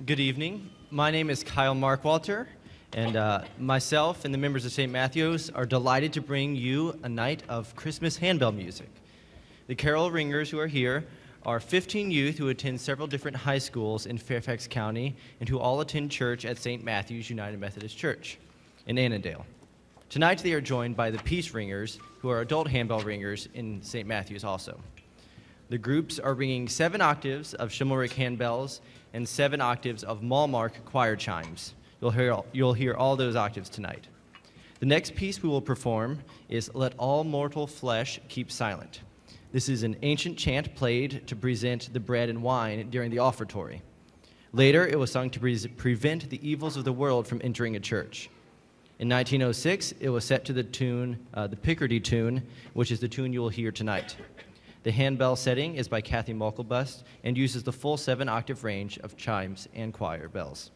Good evening. My name is Kyle Markwalter, and myself and the members of St. Matthew's are delighted to bring you a night of Christmas handbell music. The carol ringers who are here are 15 youth who attend several different high schools in Fairfax County and who all attend church at St. Matthew's United Methodist Church in Annandale. Tonight they are joined by the Peace Ringers, who are adult handbell ringers in St. Matthew's also. The groups are ringing 7 octaves of chivalric handbells and 7 octaves of Malmark choir chimes. You'll hear all those octaves tonight. The next piece we will perform is Let All Mortal Flesh Keep Silent. This is an ancient chant played to present the bread and wine during the offertory. Later, it was sung to prevent the evils of the world from entering a church. In 1906, it was set to the tune, the Picardy tune, which is the tune you will hear tonight. The handbell setting is by Kathy Malkelbust and uses the full 7-octave range of chimes and choir bells.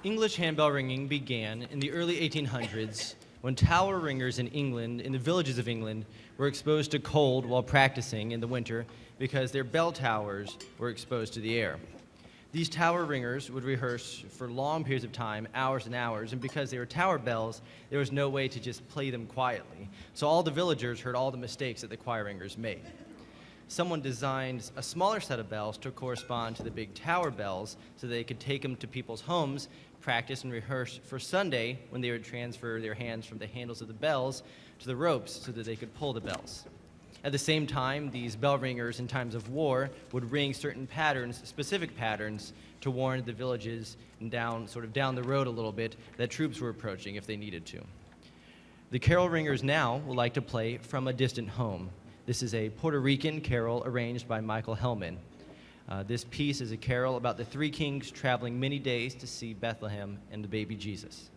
English handbell ringing began in the early 1800s when tower ringers in England, in the villages of England, were exposed to cold while practicing in the winter because their bell towers were exposed to the air. These tower ringers would rehearse for long periods of time, hours and hours, and because they were tower bells, there was no way to just play them quietly. So all the villagers heard all the mistakes that the choir ringers made. Someone designed a smaller set of bells to correspond to the big tower bells so they could take them to people's homes, practice and rehearse for Sunday when they would transfer their hands from the handles of the bells to the ropes so that they could pull the bells. At the same time, these bell ringers in times of war would ring certain patterns, specific patterns, to warn the villages and down the road a little bit that troops were approaching if they needed to. The carol ringers now would like to play From a Distant Home. This is a Puerto Rican carol arranged by Michael Hellman. This piece is a carol about the three kings traveling many days to see Bethlehem and the baby Jesus.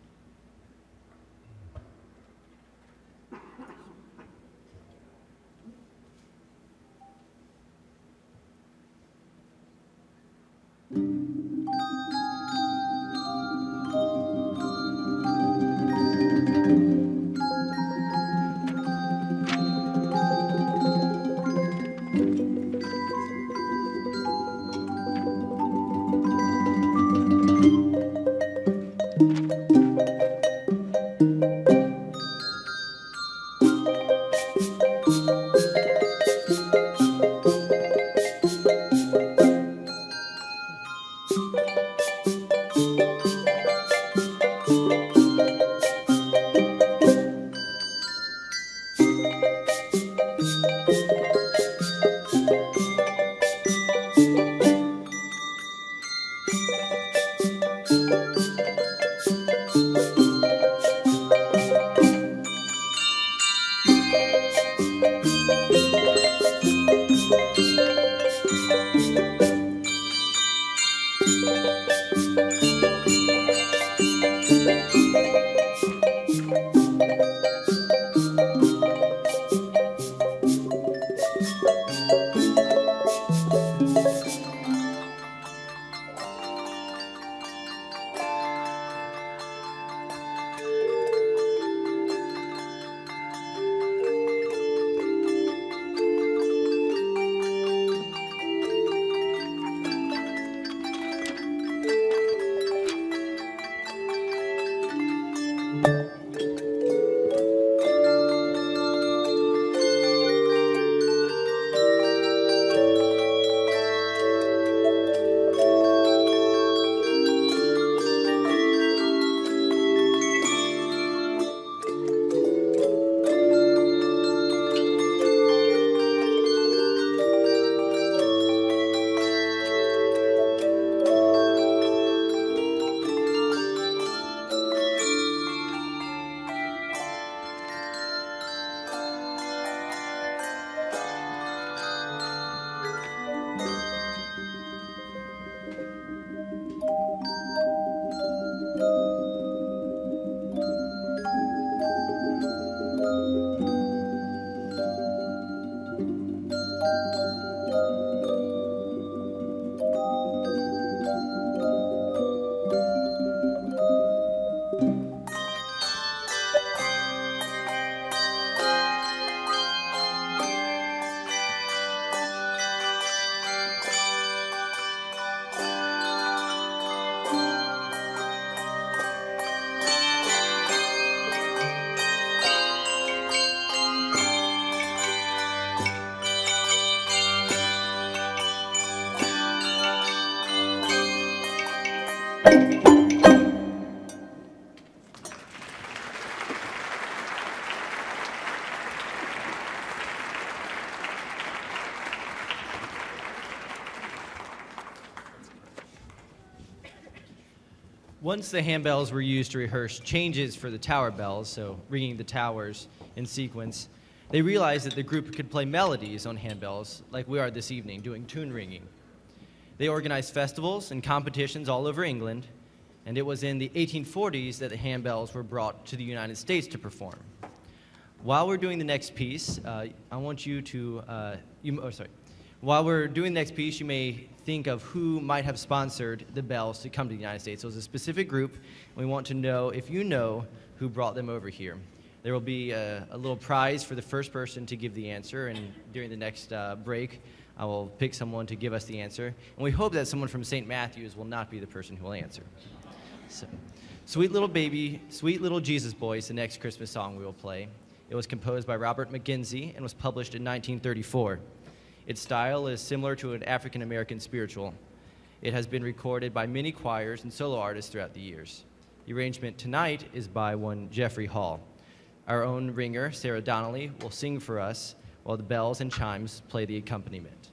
Once the handbells were used to rehearse changes for the tower bells, so ringing the towers in sequence, they realized that the group could play melodies on handbells like we are this evening, doing tune ringing. They organized festivals and competitions all over England, and it was in the 1840s that the handbells were brought to the United States to perform. While we're doing the next piece, While we're doing the next piece, you may think of who might have sponsored the bells to come to the United States. So it's a specific group, and we want to know if you know who brought them over here. There will be a little prize for the first person to give the answer, and during the next break, I will pick someone to give us the answer. And we hope that someone from St. Matthew's will not be the person who will answer. So, Sweet Little Baby, Sweet Little Jesus Boy is the next Christmas song we will play. It was composed by Robert McGinsey and was published in 1934. Its style is similar to an African-American spiritual. It has been recorded by many choirs and solo artists throughout the years. The arrangement tonight is by one Jeffrey Hall. Our own ringer, Sarah Donnelly, will sing for us while the bells and chimes play the accompaniment.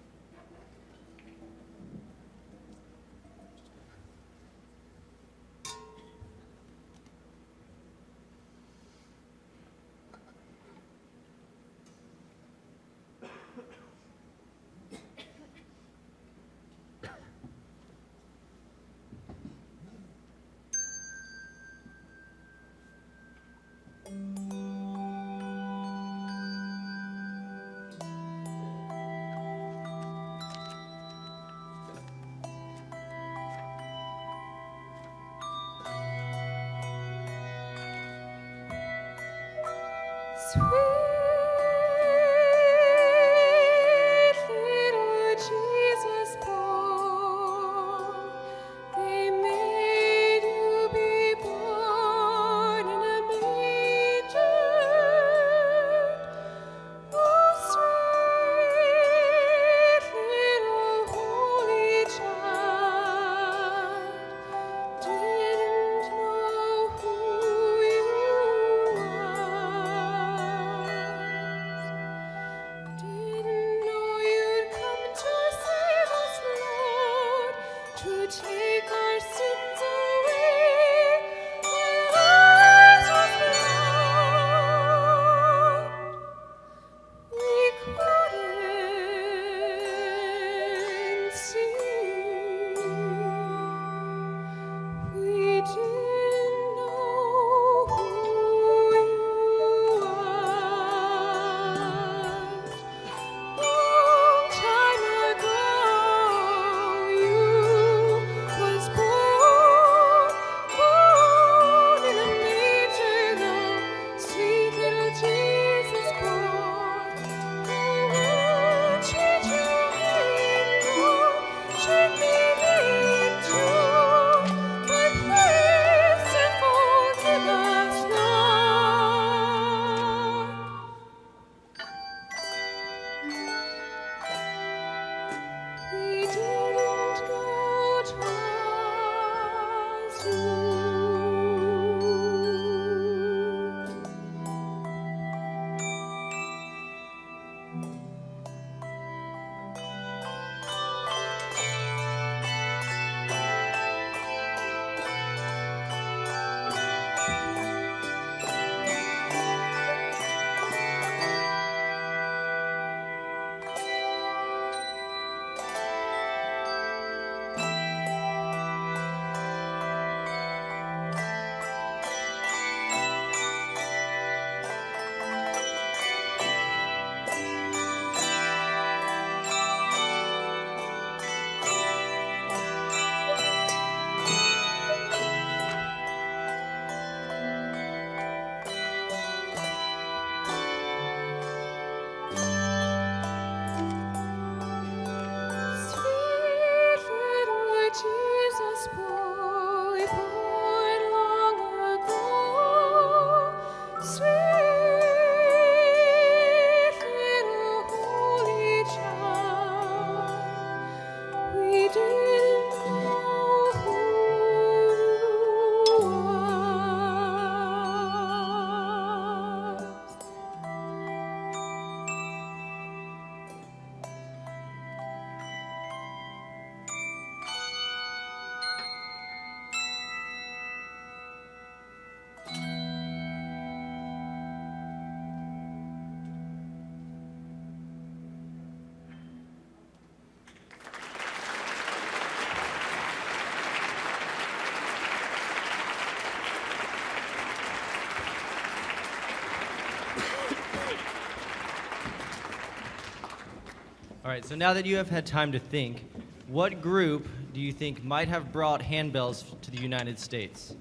All right, so now that you have had time to think, what group do you think might have brought handbells to the United States?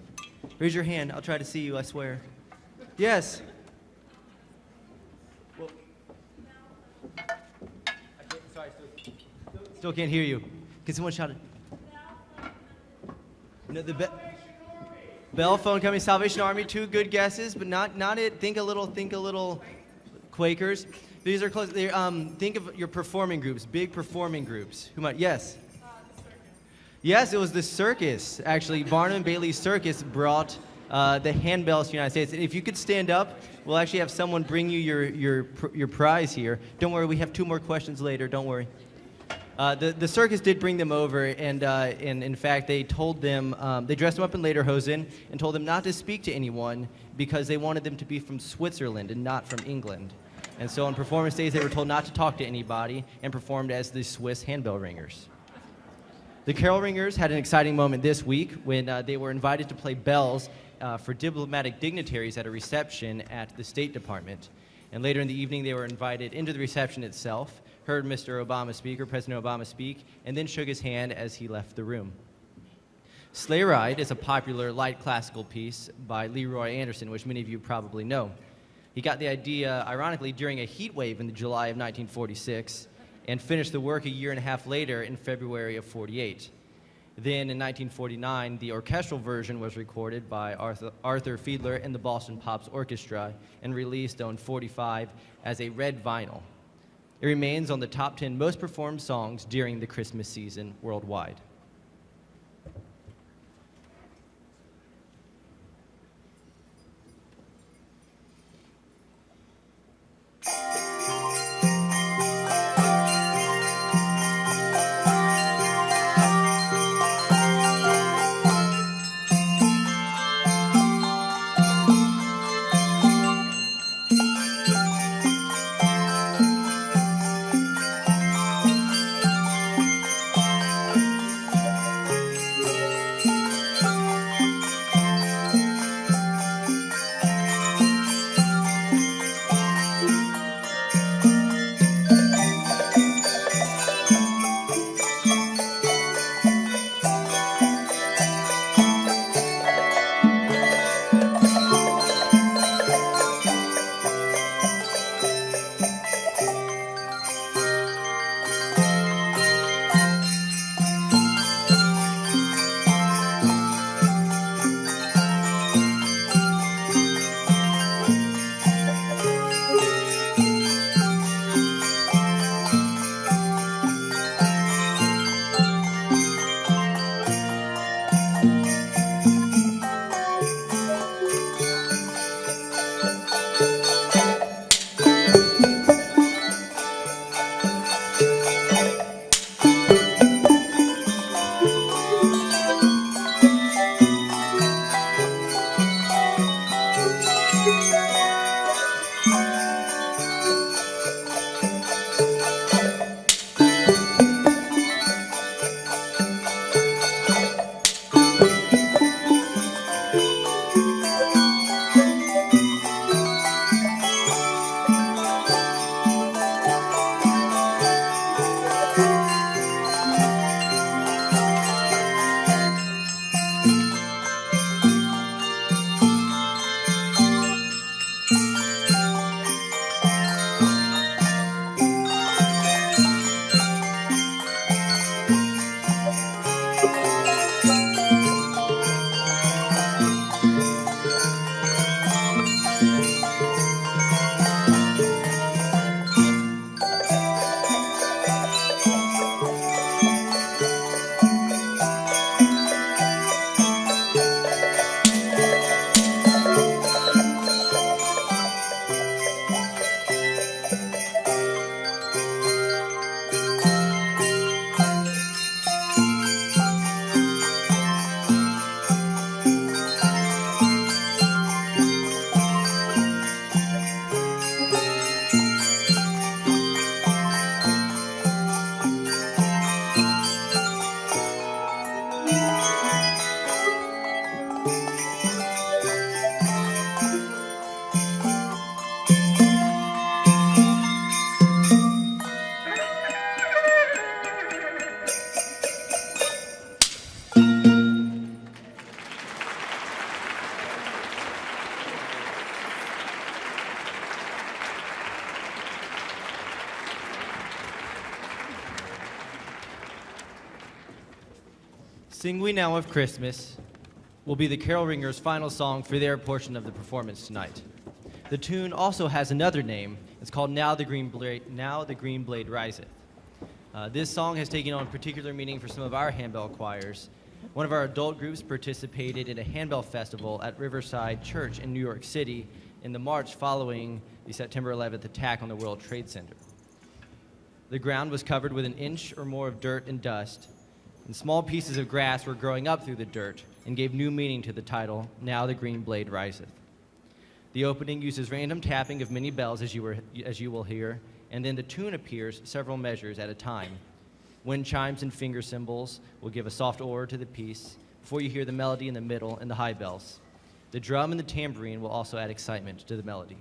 Raise your hand. I'll try to see you, I swear. Yes. Well, still can't hear you. Can someone shout it? No, the Bell Phone Company, Salvation Army, two good guesses, but not it. Think a little Quakers. These are close. Think of your performing groups, big performing groups. Who might? Yes. Yes, it was the circus. Actually, Barnum and Bailey's Circus brought the handbells to the United States. And if you could stand up, we'll actually have someone bring you your prize here. Don't worry, we have 2 more questions later. Don't worry. The circus did bring them over, and in fact, they told them, they dressed them up in lederhosen and told them not to speak to anyone because they wanted them to be from Switzerland and not from England. And so on performance days, they were told not to talk to anybody and performed as the Swiss handbell ringers. The carol ringers had an exciting moment this week when they were invited to play bells for diplomatic dignitaries at a reception at the State Department. And later in the evening, they were invited into the reception itself, heard Mr. Obama speak, or President Obama speak, and then shook his hand as he left the room. Slayeride is a popular light classical piece by Leroy Anderson, which many of you probably know. He got the idea, ironically, during a heat wave in July of 1946, and finished the work a year and a half later in February of 48. Then in 1949, the orchestral version was recorded by Arthur Fiedler and the Boston Pops Orchestra and released on 45 as a red vinyl. It remains on the top 10 most performed songs during the Christmas season worldwide. Sing We Now of Christmas will be the Carol Ringers' final song for their portion of the performance tonight. The tune also has another name. It's called Now the Green Blade Riseth. This song has taken on particular meaning for some of our handbell choirs. One of our adult groups participated in a handbell festival at Riverside Church in New York City in the March following the September 11th attack on the World Trade Center. The ground was covered with an inch or more of dirt and dust, and small pieces of grass were growing up through the dirt and gave new meaning to the title, Now the Green Blade Riseth. The opening uses random tapping of many bells, as you will hear, and then the tune appears several measures at a time. Wind chimes and finger cymbals will give a soft order to the piece before you hear the melody in the middle and the high bells. The drum and the tambourine will also add excitement to the melody.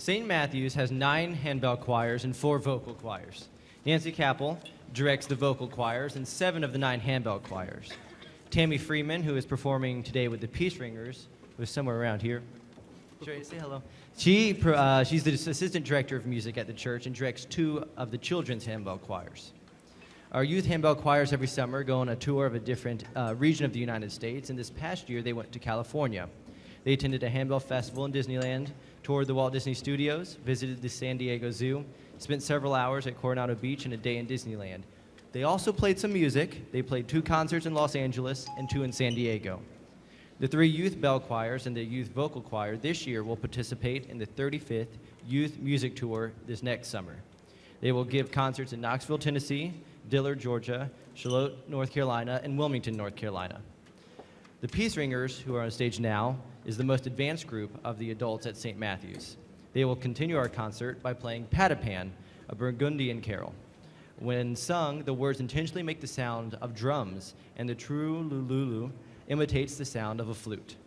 St. Matthew's has 9 handbell choirs and 4 vocal choirs. Nancy Capel directs the vocal choirs and 7 of the 9 handbell choirs. Tammy Freeman, who is performing today with the Peace Ringers, who is somewhere around here. Say hello. She's the assistant director of music at the church and directs 2 of the children's handbell choirs. Our youth handbell choirs every summer go on a tour of a different region of the United States, and this past year they went to California. They attended a handbell festival in Disneyland, toured the Walt Disney Studios, visited the San Diego Zoo, spent several hours at Coronado Beach and a day in Disneyland. They also played some music. They played 2 concerts in Los Angeles and 2 in San Diego. The 3 youth bell choirs and the youth vocal choir this year will participate in the 35th Youth Music Tour this next summer. They will give concerts in Knoxville, Tennessee, Dillard, Georgia, Charlotte, North Carolina, and Wilmington, North Carolina. The Peace Ringers, who are on stage now, is the most advanced group of the adults at St. Matthew's. They will continue our concert by playing Patapan, a Burgundian carol. When sung, the words intentionally make the sound of drums, and the true lululu imitates the sound of a flute.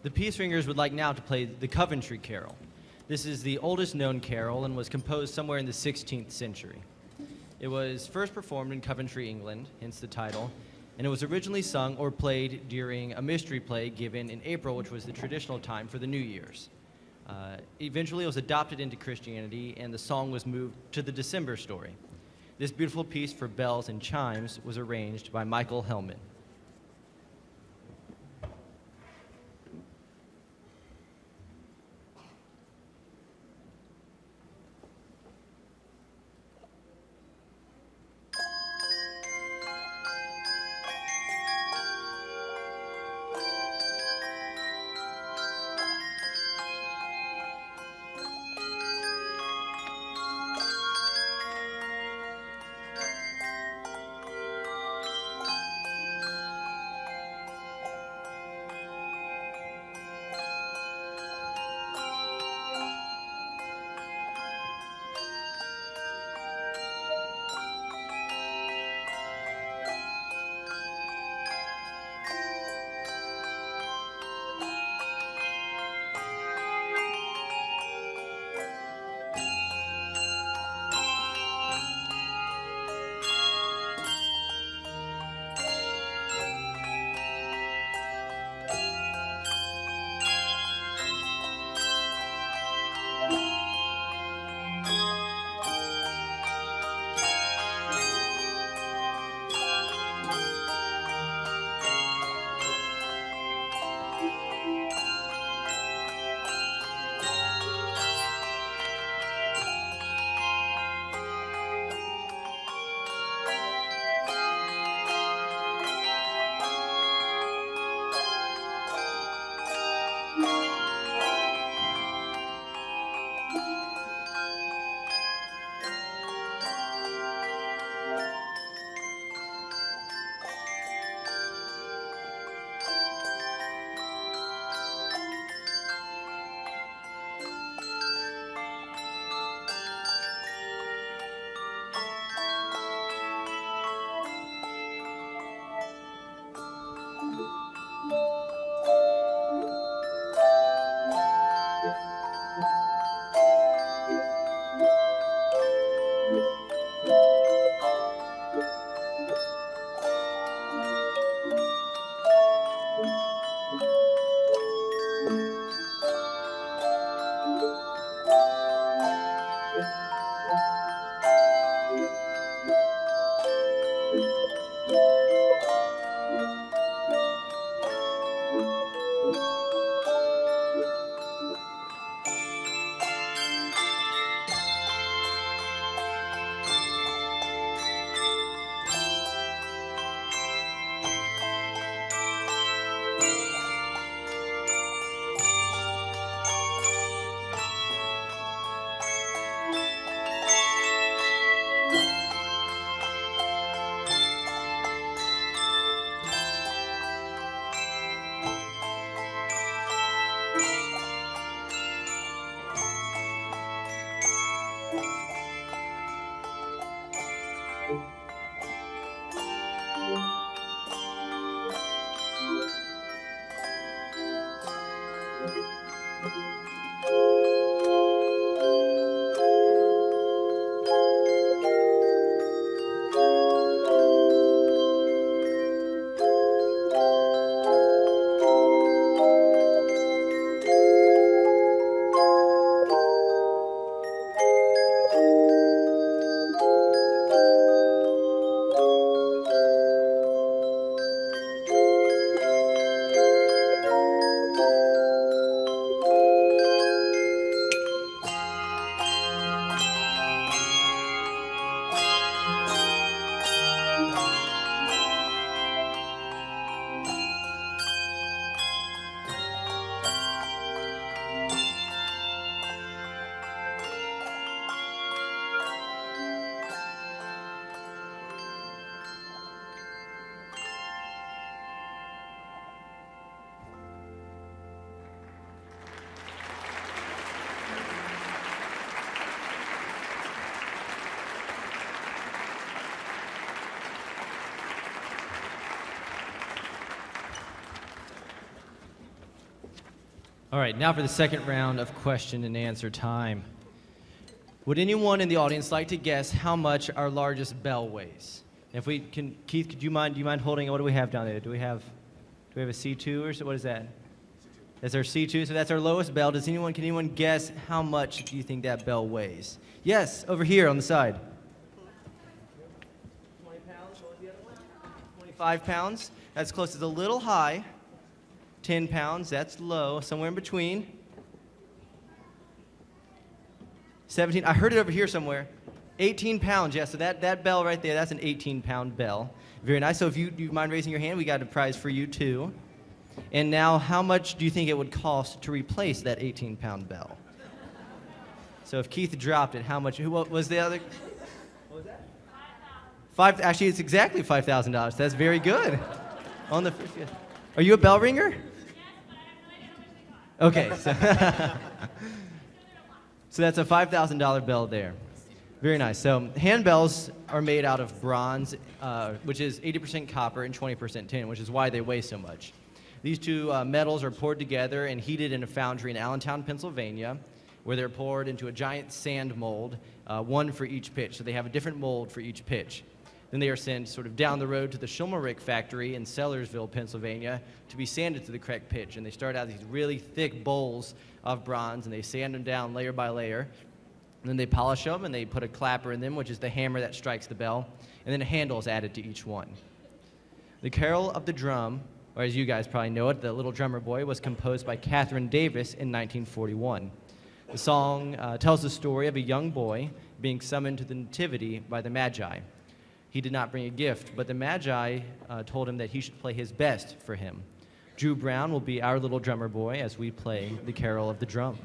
The Peace Ringers would like now to play the Coventry Carol. This is the oldest known carol and was composed somewhere in the 16th century. It was first performed in Coventry, England, hence the title, and it was originally sung or played during a mystery play given in April, which was the traditional time for the New Year's. Eventually, it was adopted into Christianity, and the song was moved to the December story. This beautiful piece for bells and chimes was arranged by Michael Hellman. All right, now for the second round of question and answer time. Would anyone in the audience like to guess how much our largest bell weighs? If we can, Keith, do you mind holding? What do we have down there? Do we have a C2 or so? What is that? That's our C2, so that's our lowest bell. Can anyone guess how much do you think that bell weighs? Yes, over here on the side. 20 pounds, what was the other one? 25 pounds, that's close, it's a little high. 10 pounds, that's low, somewhere in between. 17, I heard it over here somewhere. 18 pounds, yeah, so that bell right there, that's an 18-pound bell. Very nice, so if you mind raising your hand, we got a prize for you too. And now, how much do you think it would cost to replace that 18-pound bell? So if Keith dropped it, how much, what was the other? What was that? Actually, it's exactly $5,000, that's very good. On the first, yeah. Are you a bell ringer? Yes, but I have no idea how much they cost. Okay, so that's a $5,000 bell there. Very nice. So handbells are made out of bronze, which is 80% copper and 20% tin, which is why they weigh so much. These two metals are poured together and heated in a foundry in Allentown, Pennsylvania, where they're poured into a giant sand mold, one for each pitch. So they have a different mold for each pitch. Then they are sent sort of down the road to the Schulmerich factory in Sellersville, Pennsylvania, to be sanded to the correct pitch. And they start out these really thick bowls of bronze, and they sand them down layer by layer. And then they polish them, and they put a clapper in them, which is the hammer that strikes the bell. And then a handle is added to each one. The Carol of the Drum, or as you guys probably know it, The Little Drummer Boy, was composed by Catherine Davis in 1941. The song tells the story of a young boy being summoned to the Nativity by the Magi. He did not bring a gift, but the Magi told him that he should play his best for him. Drew Brown will be our little drummer boy as we play the Carol of the Drum.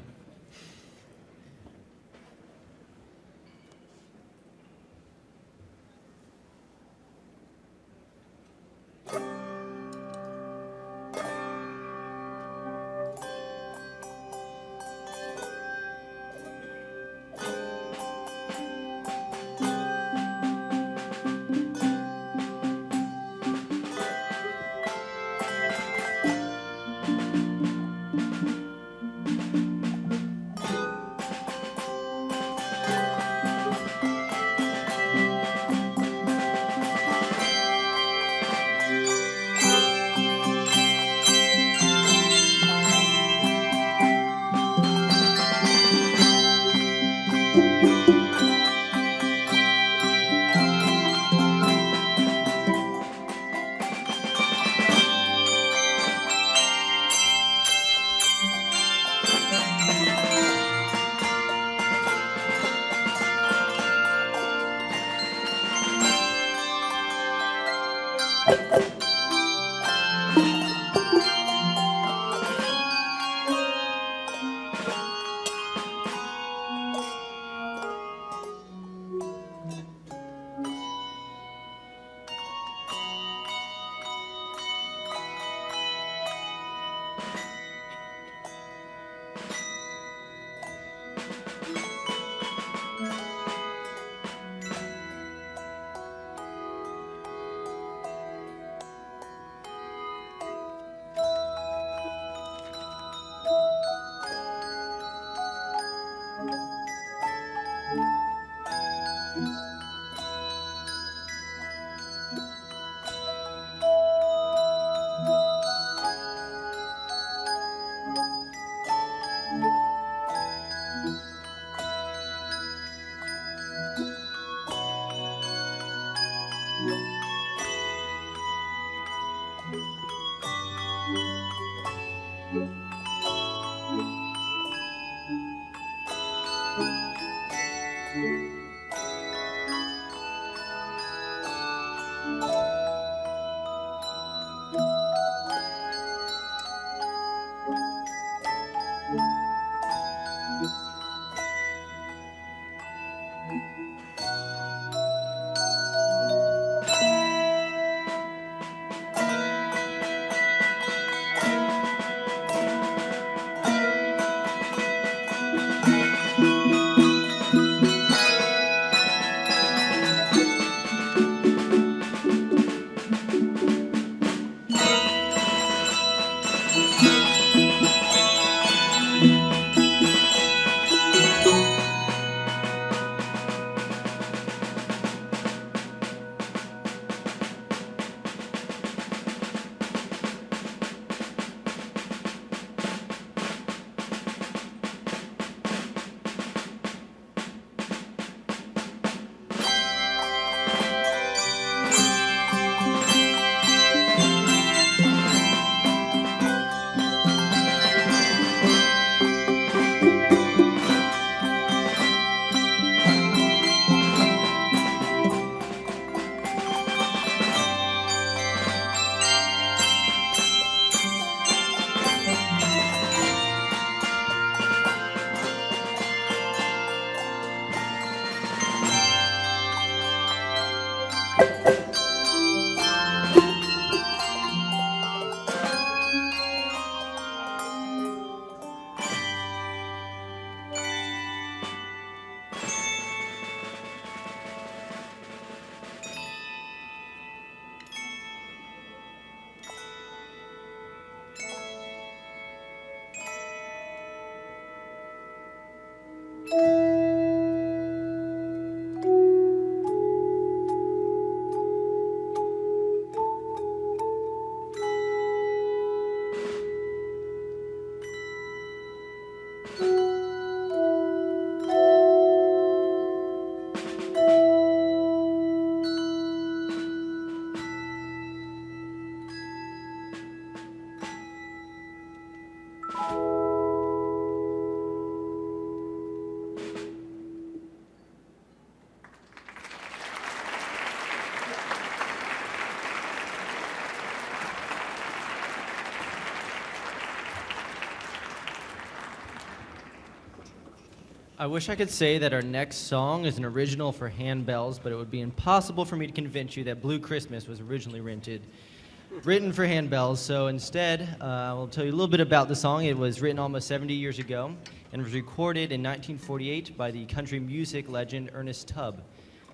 I wish I could say that our next song is an original for handbells, but it would be impossible for me to convince you that Blue Christmas was originally written for handbells. So instead, I will tell you a little bit about the song. It was written almost 70 years ago and was recorded in 1948 by the country music legend Ernest Tubb.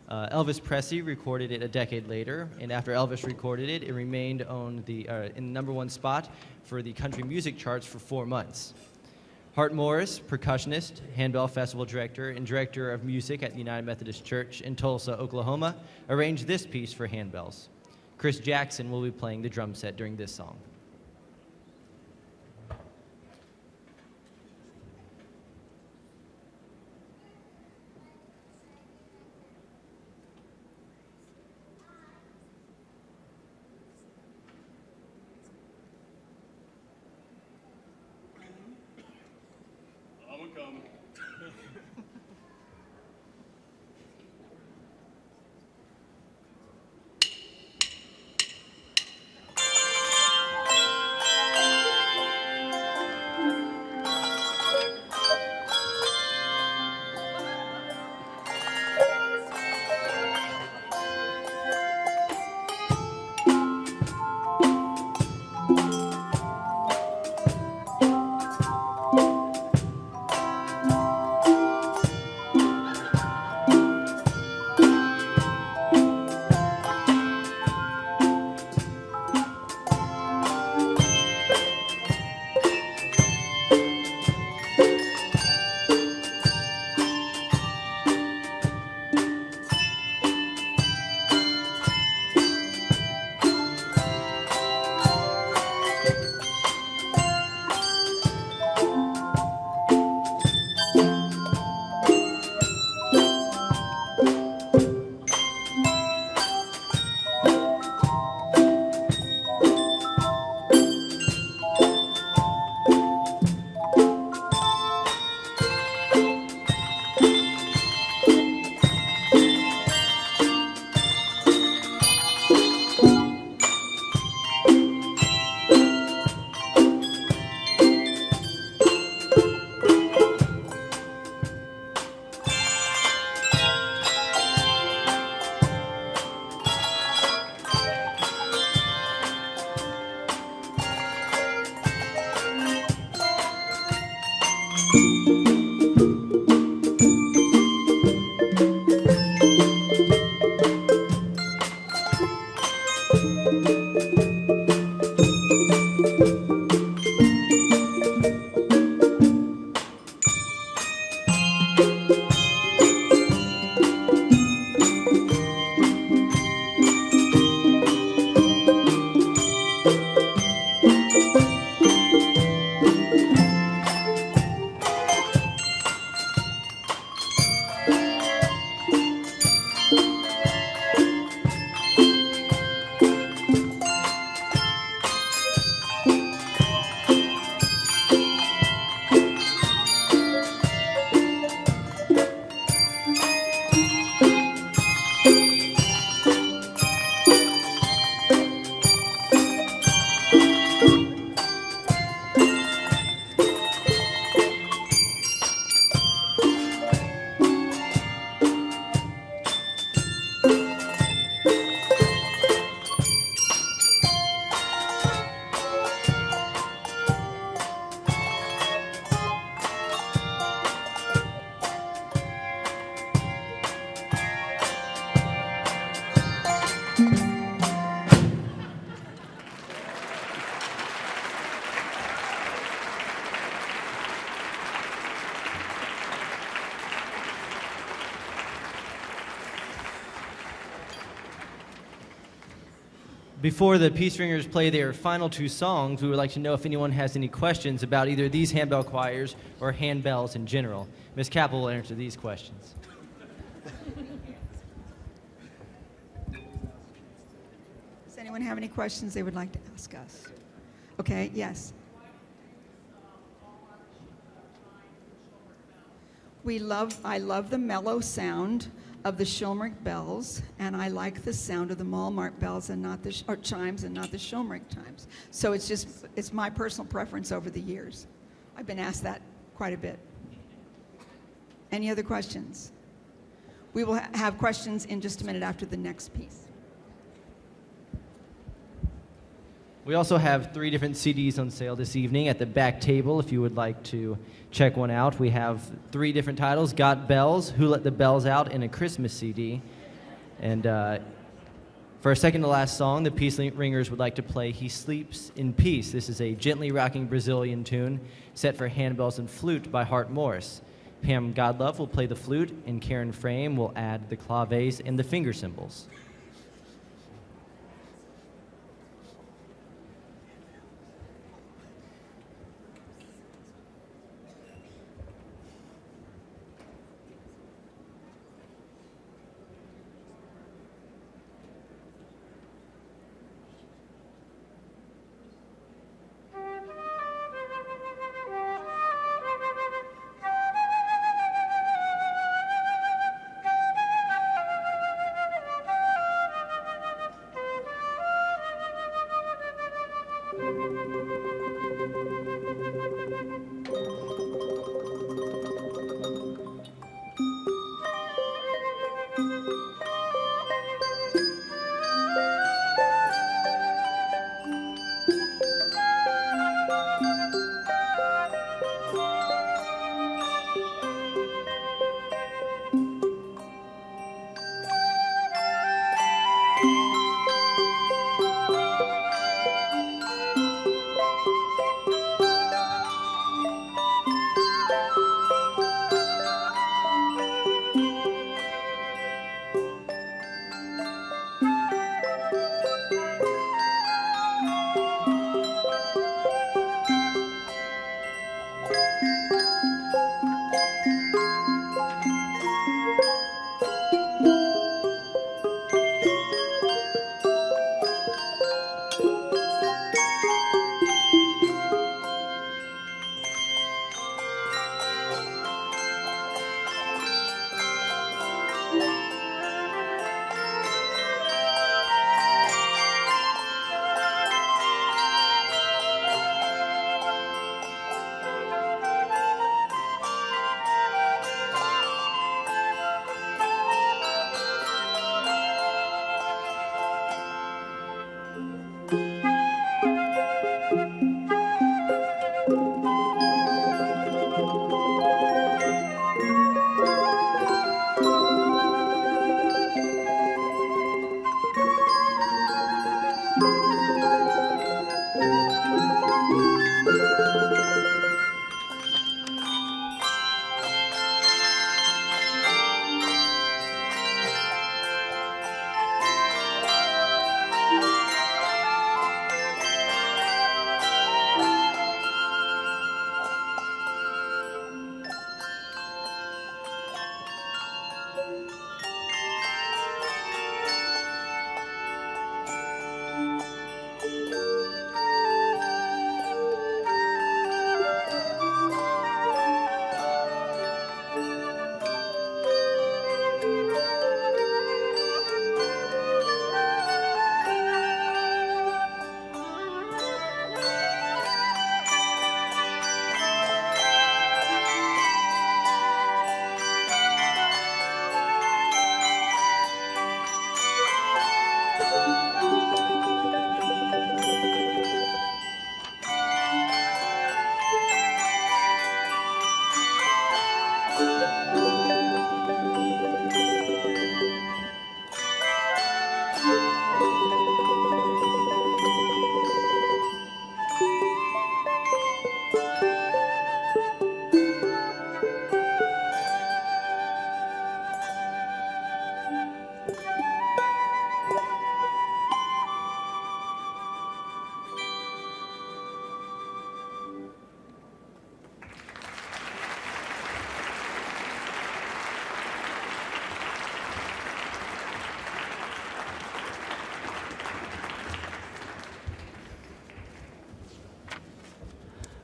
Elvis Presley recorded it a decade later, and after Elvis recorded it, it remained on in the #1 spot for the country music charts for 4 months. Hart Morris, percussionist, handbell festival director, and director of music at the United Methodist Church in Tulsa, Oklahoma, arranged this piece for handbells. Chris Jackson will be playing the drum set during this song. Before the Peace Ringers play their final two songs, we would like to know if anyone has any questions about either these handbell choirs or handbells in general. Ms. Capel will answer these questions. Does anyone have any questions they would like to ask us? Okay, yes. I love the mellow sound of the Schulmerich bells, and I like the sound of the Malmark bells and not the chimes and not the Schulmerich chimes. So it's my personal preference over the years. I've been asked that quite a bit. Any other questions? We will have questions in just a minute after the next piece. We also have 3 different CDs on sale this evening at the back table if you would like to check one out. We have 3 different titles: Got Bells, Who Let the Bells Out, and a Christmas CD. And for our second to last song, the Peace Ringers would like to play He Sleeps in Peace. This is a gently rocking Brazilian tune set for handbells and flute by Hart Morris. Pam Godlove will play the flute, and Karen Frame will add the claves and the finger cymbals.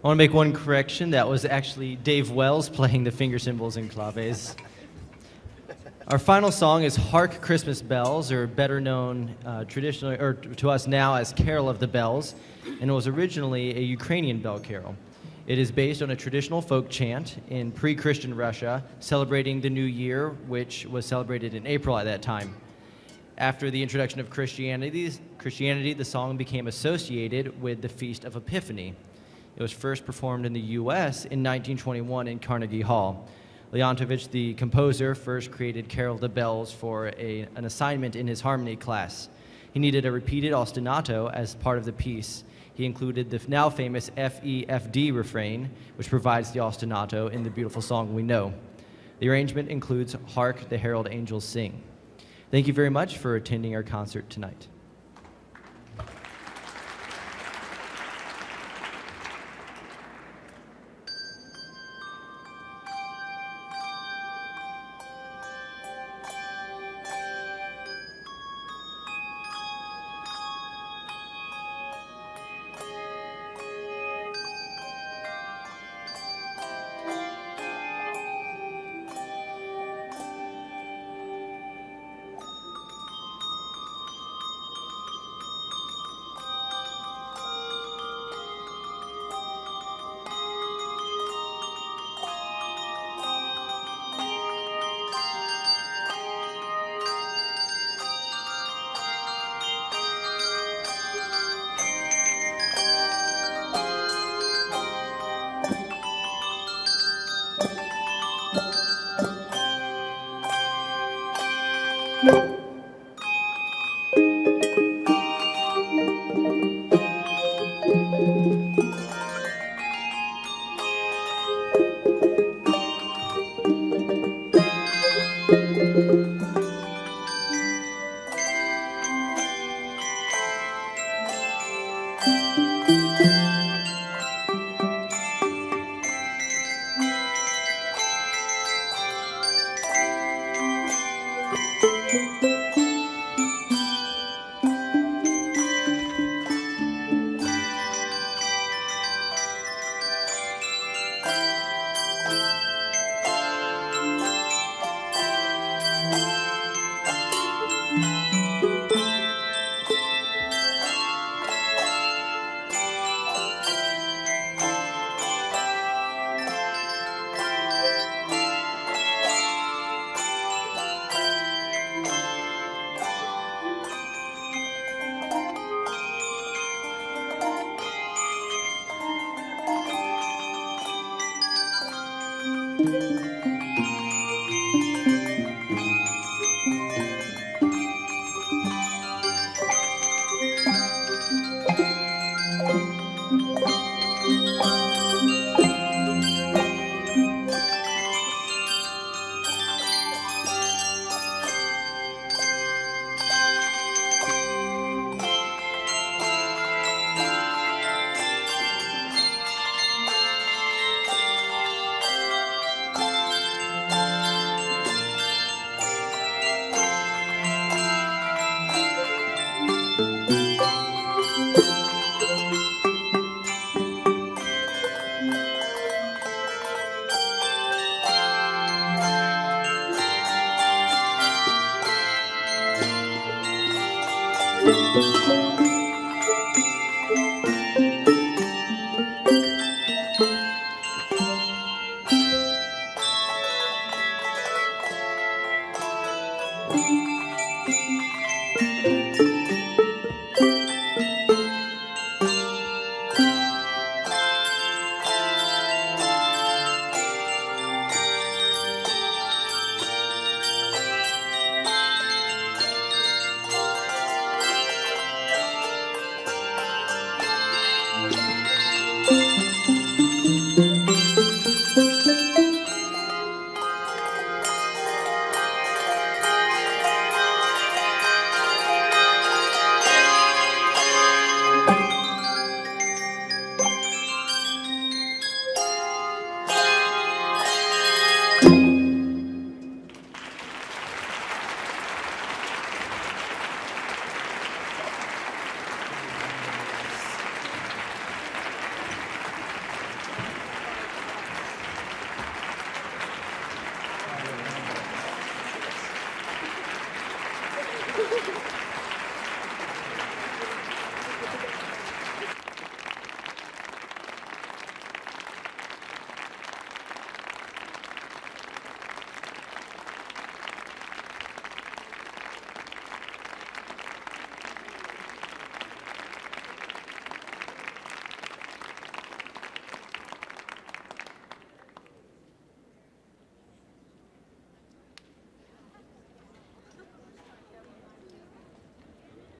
I want to make one correction. That was actually Dave Wells playing the finger cymbals and claves. Our final song is Hark, Christmas Bells, or better known traditionally, or to us now as Carol of the Bells, and it was originally a Ukrainian bell carol. It is based on a traditional folk chant in pre-Christian Russia, celebrating the New Year, which was celebrated in April at that time. After the introduction of Christianity, the song became associated with the Feast of Epiphany. It was first performed in the U.S. in 1921 in Carnegie Hall. Leontovich, the composer, first created Carol of the Bells for an assignment in his harmony class. He needed a repeated ostinato as part of the piece. He included the now famous F-E-F-D refrain, which provides the ostinato in the beautiful song we know. The arrangement includes Hark, the Herald Angels Sing. Thank you very much for attending our concert tonight.